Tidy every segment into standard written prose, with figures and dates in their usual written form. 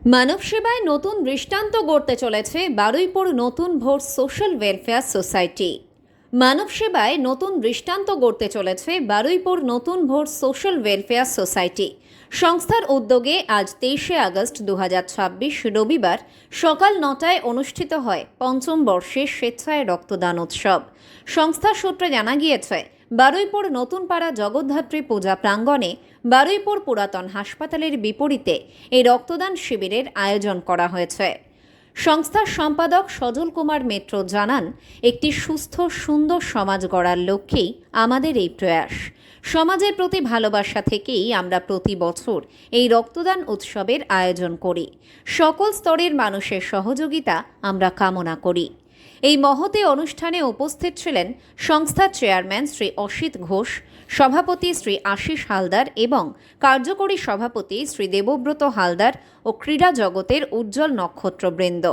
মানব সেবায় নতুন দৃষ্টান্ত গড়তে চলেছে বারুইপুর নতুন ভোর সোশ্যাল ওয়েলফেয়ার সোসাইটি। মানব সেবায় নতুন দৃষ্টান্ত গড়তে চলেছে বারুইপুর নতুন ভোর সোশ্যাল ওয়েলফেয়ার সোসাইটি। সংস্থার উদ্যোগে আজ 23শে আগস্ট 2026 রবিবার সকাল 9টায় অনুষ্ঠিত হয় পঞ্চম বর্ষের স্বেচ্ছায় রক্তদান উৎসব। সংস্থার সূত্রে জানা গিয়েছে, বারুইপুর নতুনপাড়া জগদ্ধাত্রী পূজা প্রাঙ্গণে বারুইপুর পুরাতন হাসপাতালের বিপরীতে এই রক্তদান শিবিরের আয়োজন করা হয়েছে। সংস্থার সম্পাদক সজল কুমার মিত্র জানান, একটি সুস্থ সুন্দর সমাজ গড়ার লক্ষ্যেই আমাদের এই প্রয়াস। সমাজের প্রতি ভালোবাসা থেকেই আমরা প্রতি বছর এই রক্তদান উৎসবের আয়োজন করি। সকল স্তরের মানুষের সহযোগিতা আমরা কামনা করি। এই মহতী অনুষ্ঠানে উপস্থিত ছিলেন সংস্থার চেয়ারম্যান শ্রী অসিত ঘোষ, সভাপতি শ্রী আশিস হালদার এবং কার্যকরী সভাপতি শ্রী দেবব্রত হালদার ও ক্রীড়া জগতের উজ্জ্বল নক্ষত্রবৃন্দ।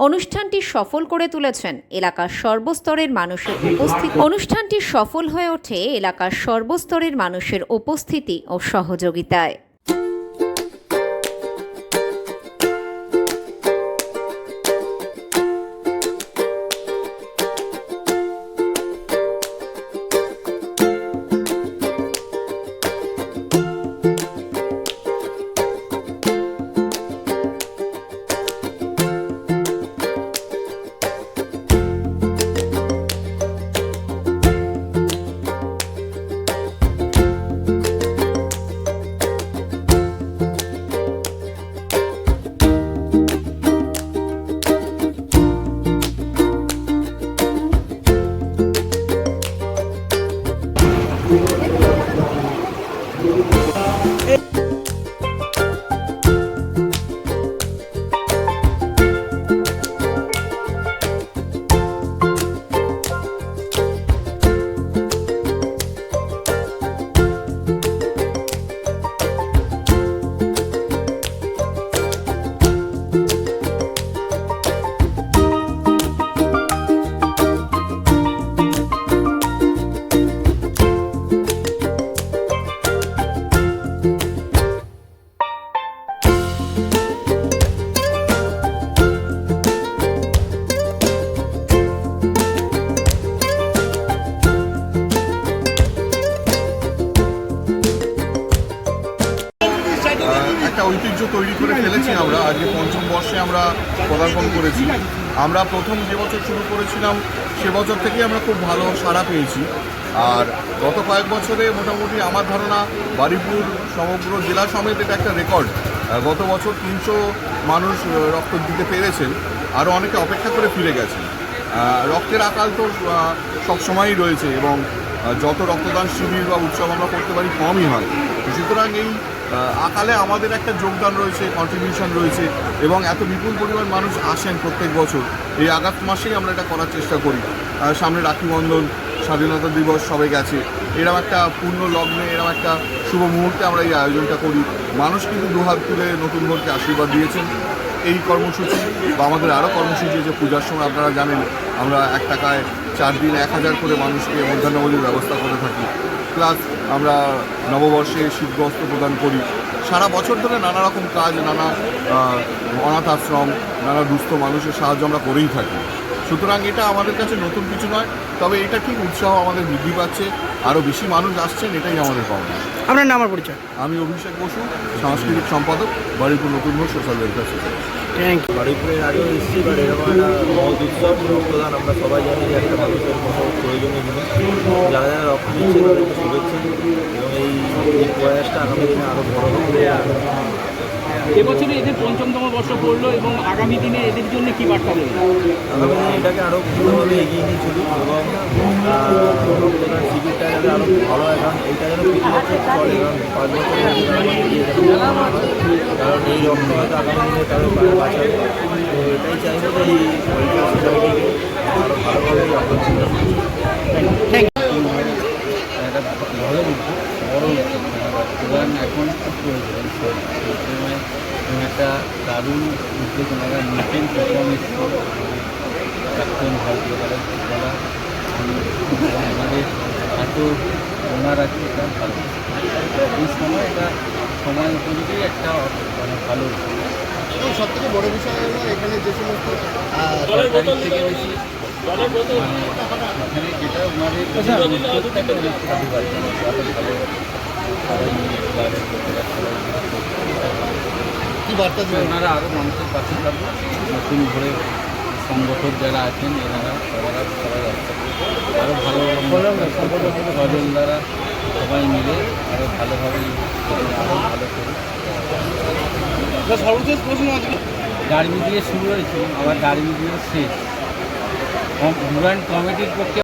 অনুষ্ঠানটি সফল করে তুলেছেন এলাকার সর্বস্তরের মানুষের উপস্থিতি। অনুষ্ঠানটি সফল হয়ে ওঠে এলাকার সর্বস্তরের মানুষের উপস্থিতি ও সহযোগিতায়। একটা ঐতিহ্য তৈরি করে ফেলেছি আমরা। আজকে পঞ্চম বর্ষে আমরা পদার্পণ করেছি। আমরা প্রথম যে বছর শুরু করেছিলাম সে বছর থেকে আমরা খুব ভালো সাড়া পেয়েছি। আর গত কয়েক বছরে মোটামুটি আমার ধারণা বারুইপুর সমগ্র জেলা সমেত এটা একটা রেকর্ড। গত বছর 300 মানুষ রক্ত দিতে পেরেছেন, আরও অনেকে অপেক্ষা করে ফিরে গেছেন। রক্তের আকাল তো সবসময়ই রয়েছে এবং যত রক্তদান শিবির বা উৎসব আমরা করতে পারি কমই হয়। সুতরাং এই আকালে আমাদের একটা যোগদান রয়েছে, কন্ট্রিবিউশন রয়েছে এবং এত বিপুল পরিমাণ মানুষ আসেন প্রত্যেক বছর। এই আগস্ট মাসেই আমরা এটা করার চেষ্টা করি। সামনে রাখি বন্ধন, স্বাধীনতা দিবস সবে গেছে। এরকম একটা পূর্ণ লগ্নে, এরকম একটা শুভ মুহূর্তে আমরা এই আয়োজনটা করি। মানুষ কিন্তু দুহাত তুলে নতুন ভোরকে আশীর্বাদ দিয়েছেন। এই কর্মসূচি বা আমাদের আরও কর্মসূচি যে পূজার সময় আপনারা জানেন আমরা 1 টাকায় 4 দিন 1000 করে মানুষকে মধ্যাহ্নভোজের ব্যবস্থা করে থাকি। প্লাস আমরা নববর্ষে শীতবস্ত্র প্রদান করি। সারা বছর ধরে নানা রকম কাজ, নানা অনাথ আশ্রম, নানা দুস্থ মানুষের সাহায্য আমরা করেই থাকি। সুতরাং এটা আমাদের কাছে নতুন কিছু নয়, তবে এটা ঠিক উৎসাহ আমাদের বৃদ্ধি পাচ্ছে, আরও বেশি মানুষ আসছেন, এটাই আমাদের পাওনা। আপনার নাম আর পরিচয়? আমি অভিষেক বসু, সাংস্কৃতিক সম্পাদক, বারুইপুর নতুন ভোর social welfare society. Thank you. বারুইপুরের আগেও এসেছি, বাট এরকম একটা মহৎ উৎসব রক্তদান আমরা সবাই জানি যে একটা মানুষের কোনো প্রয়োজনীয় জিনিস। যারা যারা রক্ত দিচ্ছে তাদেরকে শুভেচ্ছা এবং এই প্রয়াসটা আগামী দিনে আরও বড় হবে। এবছরে এদের পঞ্চমতম বর্ষ পড়লো এবং আগামী দিনে এদের জন্য কী বার্তা দেবে? আগামী দিনে এটাকে আরও ভালোভাবে এগিয়ে নিয়ে চলি এবং রক্তদান শিবিরটা যাতে আরও ভালো হয়, কারণ এইটা যেন প্রতি বছর চলে, কারণ 5 বছরের কারণ এই রক্ত হয়তো আগামী দিনে কারো বাঁচাবে। তো এটাই চাইবো যে এই সোসাইটিকে আরও ভালোভাবে রক্তদান একটা ভালো উদ্যোগ, বড় উদ্যোগ। রক্তদান এখন খুব প্রয়োজন সবসময় এবং একটা দারুণ উদ্যোগ ওনারা নিতেন। প্রথম এসে প্রাক্তন ভারতীয় বলা আমাদের এত ওনার আছে, এটা ভালো। এই সময় এটা সময় উপযোগী একটা ভালো সব থেকে বড় বিষয় হলো এখানে যে সমস্ত সরকারের থেকে বেশি মানে এখানে যেটা ওনাদের উদ্যোগটাকে অনেক সাধু পাচ্ছে আরও ভালো সবাই মিলে ক্লাবের লোকেরা সবাই মিলে কি বার্তা দেবেন? ওনারা আরও মানুষের পাশে থাকবে নতুন করে সংগঠক যারা আছেন এনারা সবাই আসতে আরও ভালো সজল দ্বারা সবাই মিলে আরও ভালোভাবে আরও ভালো করে সর্বশেষ প্রশ্ন আছে ডার্বি দিয়ে শুরু হয়েছিল আবার ডার্বি দিয়ে শেষ ডুরান্ড কমিটির পক্ষে